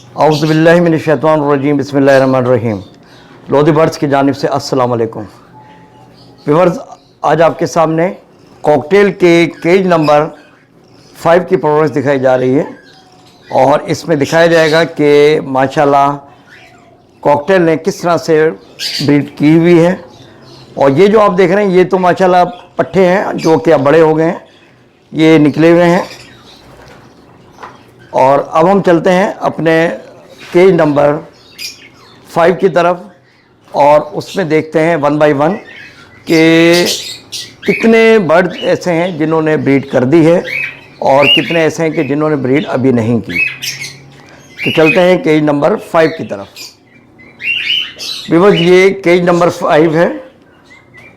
औज़ुबिल्लाहि मिनश्शैतानिर्रजीम बिस्मिल्लाहिर्रहमानिर्रहीम। लोधी बर्ड्स की जानिब से अस्सलाम वालेकुम। व्यूअर्स, आज आपके सामने कॉकटेल के केज नंबर 5 की प्रोग्रेस दिखाई जा रही है और इसमें दिखाया जाएगा कि माशाल्लाह कॉकटेल ने किस तरह से ब्रीड की हुई है। और ये जो आप देख रहे हैं ये तो माशाल्लाह पट्ठे हैं जो कि अब बड़े हो गए हैं, ये निकले हुए हैं। और अब हम चलते हैं अपने केज नंबर 5 की तरफ और उसमें देखते हैं वन बाय वन कि कितने बर्ड ऐसे हैं जिन्होंने ब्रीड कर दी है और कितने ऐसे हैं कि जिन्होंने ब्रीड अभी नहीं की। तो चलते हैं केज नंबर 5 की तरफ। व्यूअर्स, ये केज नंबर 5 है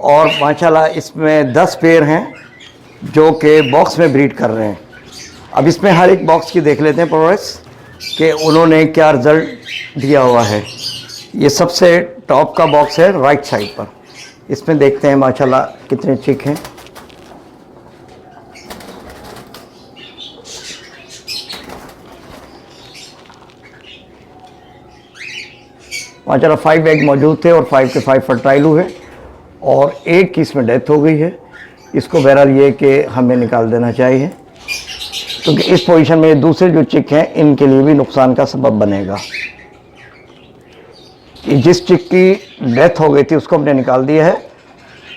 और माशाल्लाह इसमें 10 पेयर हैं जो कि बॉक्स में ब्रीड कर रहे हैं। अब इसमें हर एक बॉक्स की देख लेते हैं प्रोग्रेस कि उन्होंने क्या रिज़ल्ट दिया हुआ है। ये सबसे टॉप का बॉक्स है राइट साइड पर। इसमें देखते हैं माशाल्लाह कितने चिक हैं। माशाल्लाह 5 एग मौजूद थे और 5 के 5 फर्टाइल हुए और एक की इसमें डेथ हो गई है। इसको बहरहाल ये कि हमें निकाल देना चाहिए क्योंकि इस पोजीशन में दूसरे जो चिक हैं इनके लिए भी नुकसान का सबब बनेगा। कि जिस चिक की डेथ हो गई थी उसको हमने निकाल दिया है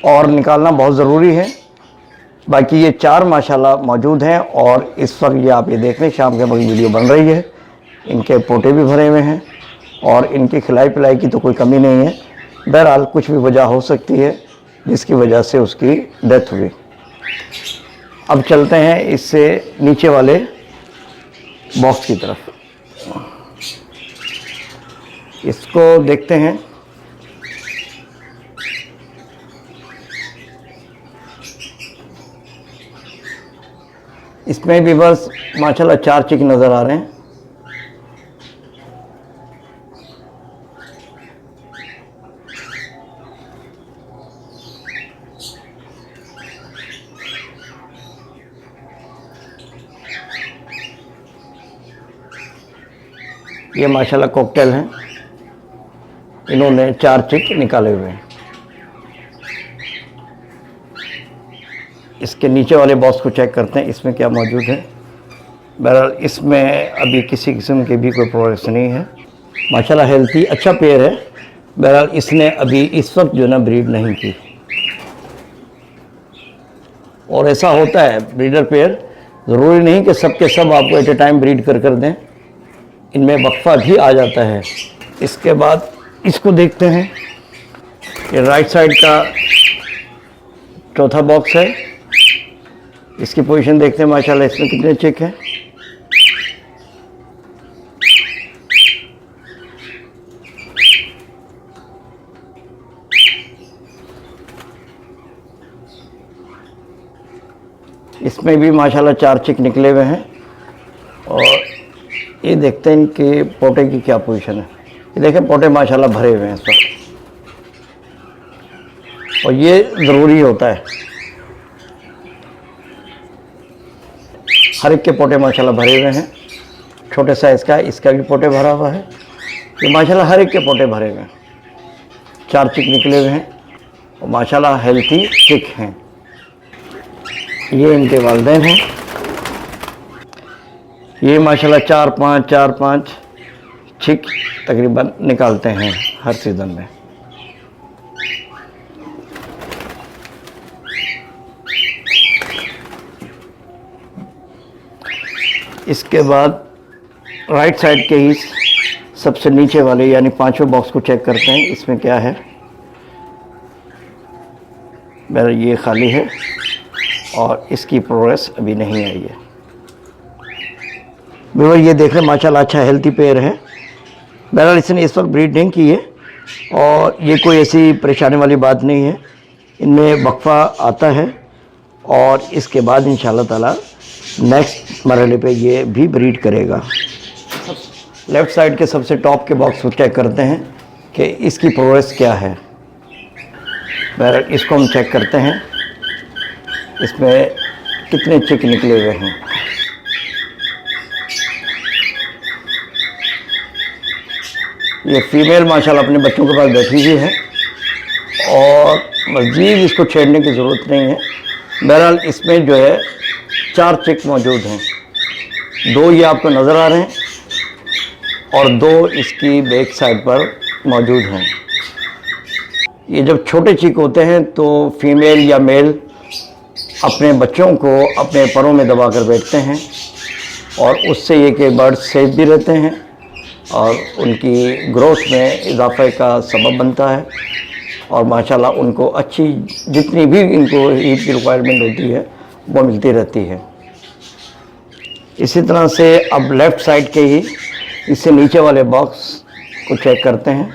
और निकालना बहुत ज़रूरी है। बाकी ये 4 माशाल्लाह मौजूद हैं और इस वक्त ये आप ये देख लें, शाम के वक्त वीडियो बन रही है। इनके पोटे भी भरे हुए हैं और इनकी खिलाई पिलाई की तो कोई कमी नहीं है। बहरहाल कुछ भी वजह हो सकती है जिसकी वजह से उसकी डेथ हुई। अब चलते हैं इससे नीचे वाले बॉक्स की तरफ। इसको देखते हैं। इसमें भी बस माशाल्लाह 4 चिक नज़र आ रहे हैं। ये माशाल्लाह कॉकटेल हैं, इन्होंने 4 चिक निकाले हुए हैं। इसके नीचे वाले बॉक्स को चेक करते हैं इसमें क्या मौजूद है। बहरहाल इसमें अभी किसी किस्म की भी कोई प्रोग्रेस नहीं है। माशाल्लाह हेल्थी अच्छा पेयर है। बहरहाल इसने अभी इस वक्त जो ना ब्रीड नहीं की। और ऐसा होता है ब्रीडर पेयर, ज़रूरी नहीं कि सब के सब आपको एट ए टाइम ब्रीड कर दें, इनमें वक्फा भी आ जाता है। इसके बाद इसको देखते हैं। ये राइट साइड का चौथा बॉक्स है। इसकी पोजीशन देखते हैं। माशाल्लाह इसमें कितने चिक हैं। इसमें भी माशाल्लाह 4 चिक निकले हुए हैं और ये देखते हैं कि पोटे की क्या पोजीशन है। ये देखें पोटे माशाल्लाह भरे हुए हैं इस वक्त और ये ज़रूरी होता है। हर एक के पोटे माशाल्लाह भरे हुए हैं। छोटे साइज़ का है, इसका भी पोटे भरा हुआ है। ये माशाल्लाह हर एक के पोटे भरे हुए हैं। 4 चिक निकले हुए हैं और माशाल्लाह हेल्थी चिक हैं। ये इनके वालिदैन हैं। ये माशाल्लाह 4-5 चिक तकरीबन निकालते हैं हर सीज़न में। इसके बाद राइट साइड के ही सबसे नीचे वाले यानी 5वें बॉक्स को चेक करते हैं इसमें क्या है। मेरा ये खाली है और इसकी प्रोग्रेस अभी नहीं आई है। बिल्कुल ये देख रहे माशाल्लाह अच्छा हेल्थी पेयर है। बहरहाल इसने इस वक्त ब्रीड नहीं की है और ये कोई ऐसी परेशानी वाली बात नहीं है। इनमें वक्फा आता है और इसके बाद इंशाल्लाह ताला नेक्स्ट मरहले पे ये भी ब्रीड करेगा। लेफ़्ट साइड के सबसे टॉप के बॉक्स को चेक करते हैं कि इसकी प्रोग्रेस क्या है। बहरहाल इसको हम चेक करते हैं इसमें कितने चिक निकले हुए हैं। ये फीमेल माशाल्लाह अपने बच्चों के पास बैठी हुई है और मज़ीद इसको छेड़ने की ज़रूरत नहीं है। बहरहाल इसमें जो है 4 चिक मौजूद हैं, 2 ये आपको नज़र आ रहे हैं और 2 इसकी बैक साइड पर मौजूद हैं। ये जब छोटे चिक होते हैं तो फीमेल या मेल अपने बच्चों को अपने परों में दबा कर बैठते हैं और उससे ये कि बर्ड सेफ भी रहते हैं और उनकी ग्रोथ में इजाफे का सबब बनता है और माशाल्लाह उनको अच्छी जितनी भी इनको ईद की रिक्वायरमेंट होती है वो मिलती रहती है। इसी तरह से अब लेफ़्ट साइड के ही इससे नीचे वाले बॉक्स को चेक करते हैं।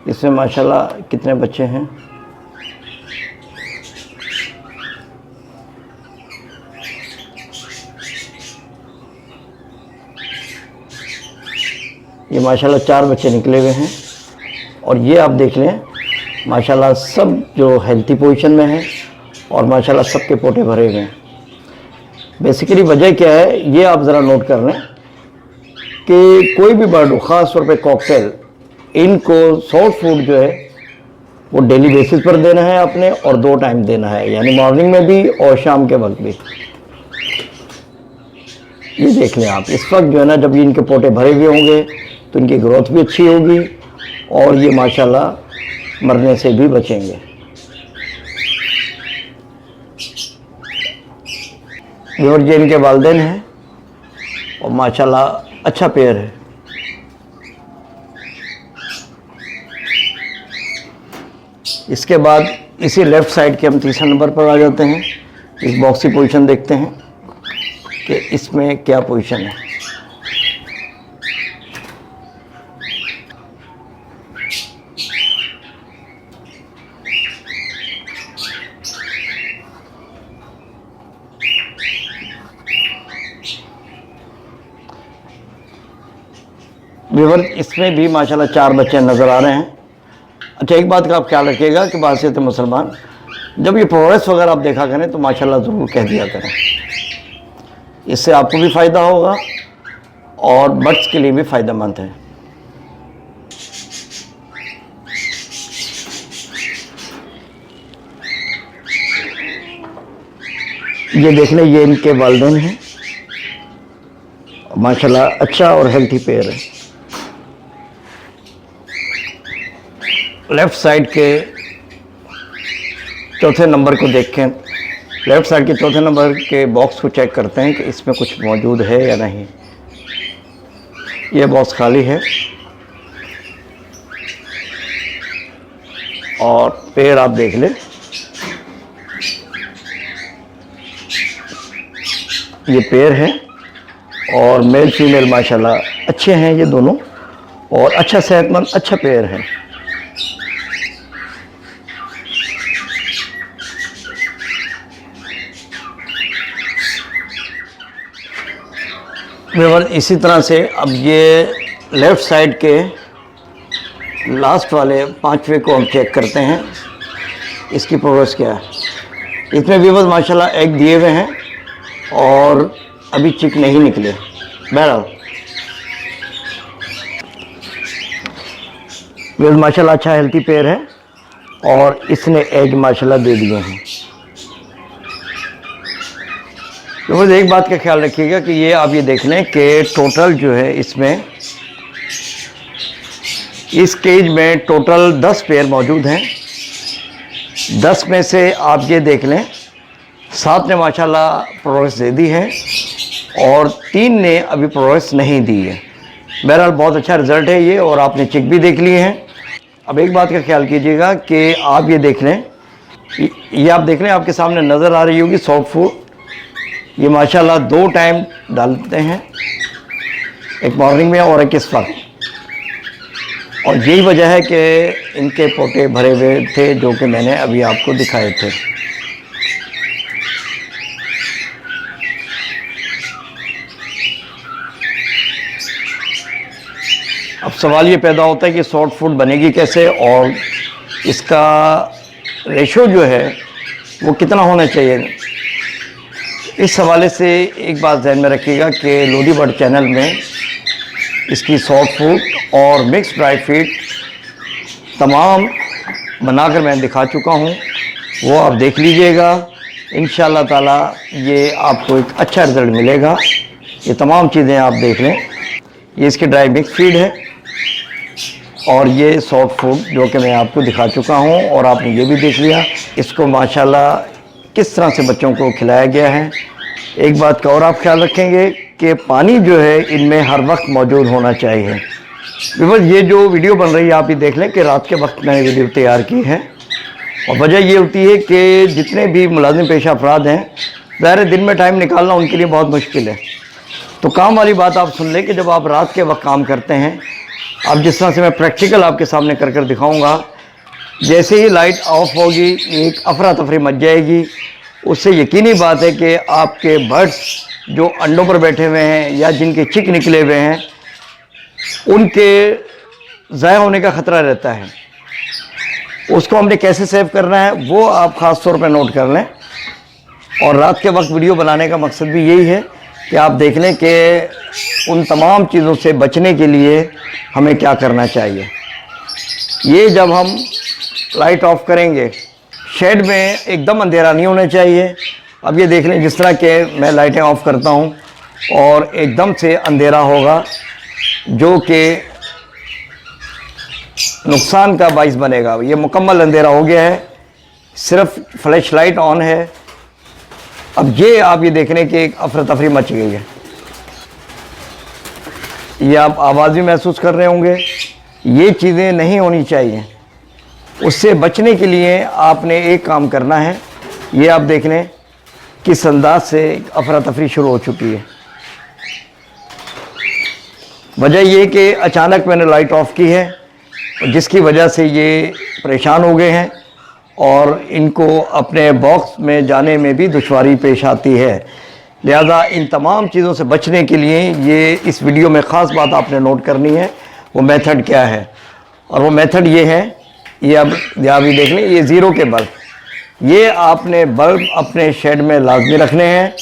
इसमें माशाल्लाह कितने बच्चे हैं। ये माशाल्लाह 4 बच्चे निकले हुए हैं और ये आप देख लें माशाल्लाह सब जो हेल्थी पोजीशन में है और माशाल्लाह सबके पोटे भरे हुए हैं। बेसिकली वजह क्या है ये आप ज़रा नोट कर लें कि कोई भी बर्ड ख़ास तौर पे कॉकटेल इनको सॉफ्ट फूड जो है वो डेली बेसिस पर देना है आपने और 2 टाइम देना है, यानी मॉर्निंग में भी और शाम के वक्त भी। ये देख लें आप इस वक्त जो है ना जब ये इनके पोटे भरे हुए होंगे तो इनकी ग्रोथ भी अच्छी होगी और ये माशाल्लाह मरने से भी बचेंगे। और ये इनके वालिदैन हैं और माशाल्लाह अच्छा पेयर है। इसके बाद इसी लेफ़्ट साइड के हम तीसरे नंबर पर आ जाते हैं। इस बॉक्स की पोजीशन देखते हैं कि इसमें क्या पोजीशन है। व्यूअर इसमें भी माशाल्लाह 4 बच्चे नज़र आ रहे हैं। अच्छा एक बात का आप ख्याल रखिएगा कि बासियत मुसलमान जब ये प्रोग्रेस वगैरह आप देखा करें तो माशाल्लाह ज़रूर कह दिया करें, इससे आपको भी फ़ायदा होगा और बर्ड्स के लिए भी फ़ायदेमंद है। ये देख लें ये इनके वालिदैन हैं, माशाल्लाह अच्छा और हेल्थी पेयर है। लेफ़्ट साइड के चौथे नंबर को देखें, लेफ़्ट साइड के चौथे नंबर के बॉक्स को चेक करते हैं कि इसमें कुछ मौजूद है या नहीं। ये बॉक्स खाली है और पेयर आप देख लें, ये पेयर है और मेल फीमेल माशाल्लाह अच्छे हैं ये दोनों और अच्छा सेहतमंद अच्छा पेयर है। इसी तरह से अब ये लेफ़्ट साइड के लास्ट वाले 5वें को हम चेक करते हैं, इसकी प्रोग्रेस क्या है। इसमें व्यूअर्स माशाल्लाह एग दिए हुए हैं और अभी चिक नहीं निकले। बहरहाल व्यूअर्स माशाल्लाह अच्छा हेल्थी पेयर है और इसने एग माशाल्लाह दे दिए हैं। तो बस एक बात का ख्याल रखिएगा कि ये आप ये देख लें कि टोटल जो है इसमें इस केज में टोटल 10 पेयर मौजूद हैं। 10 में से आप ये देख लें 7 ने माशाल्लाह प्रोग्रेस दे दी है और 3 ने अभी प्रोग्रेस नहीं दी है। बहरहाल बहुत अच्छा रिज़ल्ट है ये और आपने चिक भी देख लिए हैं। अब एक बात का ख्याल कीजिएगा कि आप ये देख लें, ये आप देख लें आपके सामने नज़र आ रही होगी सॉफ्ट फूड। ये माशाल्लाह 2 टाइम डालते हैं, एक मॉर्निंग में और एक इस वक्त, और यही वजह है कि इनके पोटे भरे हुए थे जो कि मैंने अभी आपको दिखाए थे। अब सवाल ये पैदा होता है कि सॉफ्ट फूड बनेगी कैसे और इसका रेशो जो है वो कितना होना चाहिए। इस हवाले से एक बात ध्यान में रखिएगा कि लोधी बर्ड चैनल में इसकी सॉफ्ट फूड और मिक्स ड्राई फीड तमाम बनाकर मैं दिखा चुका हूँ, वो आप देख लीजिएगा। इंशाल्लाह ताला ये आपको एक अच्छा रिज़ल्ट मिलेगा। ये तमाम चीज़ें आप देख लें। ये इसकी ड्राई मिक्स फीड है और ये सॉफ्ट फूड जो कि मैं आपको दिखा चुका हूँ और आपने ये भी देख लिया। इसको माशाल्लाह किस तरह से बच्चों को खिलाया गया है। एक बात का और आप ख्याल रखेंगे कि पानी जो है इनमें हर वक्त मौजूद होना चाहिए। बिकॉज ये जो वीडियो बन रही है आप ये देख लें कि रात के वक्त मैंने वीडियो तैयार की है और वजह ये होती है कि जितने भी मुलाजिम पेशा अफराद हैं, ज़ाहिर दिन में टाइम निकालना उनके लिए बहुत मुश्किल है। तो काम वाली बात आप सुन लें कि जब आप रात के वक्त काम करते हैं, अब जिस तरह से मैं प्रैक्टिकल आपके सामने कर दिखाऊंगा, जैसे ही लाइट ऑफ होगी एक अफरा तफरी मच जाएगी। उससे यकीनी बात है कि आपके बर्ड्स जो अंडों पर बैठे हुए हैं या जिनके चिक निकले हुए हैं, उनके ज़ाया होने का ख़तरा रहता है। उसको हमने कैसे सेव करना है वो आप ख़ास तौर पर नोट कर लें। और रात के वक्त वीडियो बनाने का मकसद भी यही है कि आप देख लें कि उन तमाम चीज़ों से बचने के लिए हमें क्या करना चाहिए। ये जब हम लाइट ऑफ करेंगे, शेड में एकदम अंधेरा नहीं होना चाहिए। अब ये देख लें, जिस तरह के मैं लाइटें ऑफ करता हूँ और एकदम से अंधेरा होगा जो कि नुकसान का बाइस बनेगा। ये मुकम्मल अंधेरा हो गया है, सिर्फ फ्लैश लाइट ऑन है। अब ये आप ये देख रहे हैं कि एक अफरा तफरी मच गई है। ये आप आवाज़ भी महसूस कर रहे होंगे। ये चीज़ें नहीं होनी चाहिए। उससे बचने के लिए आपने एक काम करना है। ये आप देख लें किस अंदाज से अफरा तफरी शुरू हो चुकी है। वजह ये कि अचानक मैंने लाइट ऑफ की है, जिसकी वजह से ये परेशान हो गए हैं और इनको अपने बॉक्स में जाने में भी दुश्वारी पेश आती है। लिहाजा इन तमाम चीज़ों से बचने के लिए ये इस वीडियो में ख़ास बात आपने नोट करनी है। वो मेथड क्या है, और वो मेथड ये है, ये अब यहाँ भी देख लें, ये ज़ीरो के बल्ब, ये आपने बल्ब अपने शेड में लाजमी रखने हैं।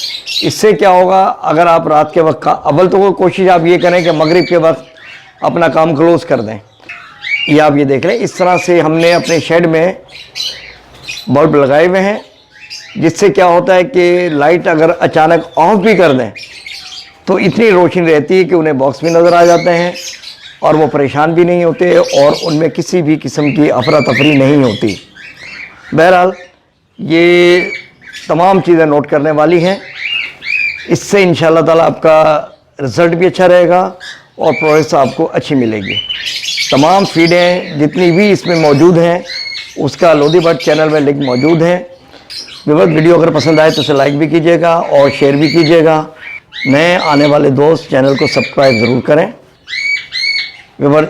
इससे क्या होगा, अगर आप रात के वक्त अव्वल तो कोशिश आप ये करें कि मगरिब के वक्त अपना काम क्लोज़ कर दें। ये आप ये देख लें, इस तरह से हमने अपने शेड में बल्ब लगाए हुए हैं, जिससे क्या होता है कि लाइट अगर अचानक ऑफ भी कर दें तो इतनी रोशनी रहती है कि उन्हें बॉक्स भी नज़र आ जाते हैं और वो परेशान भी नहीं होते और उनमें किसी भी किस्म की अफरा तफरी नहीं होती। बहरहाल ये तमाम चीज़ें नोट करने वाली हैं। इससे इंशाअल्लाह ताला आपका रिज़ल्ट भी अच्छा रहेगा और प्रोग्रेस आपको अच्छी मिलेगी। तमाम फीडें जितनी भी इसमें मौजूद हैं उसका लोधी बर्ड चैनल में लिंक मौजूद है। वीडियो अगर पसंद आए तो उसे लाइक भी कीजिएगा और शेयर भी कीजिएगा। नए आने वाले दोस्त चैनल को सब्सक्राइब ज़रूर करें।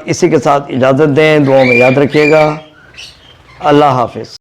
इसी के साथ इजाज़त दें, दुआ में याद रखिएगा। अल्लाह हाफिज़।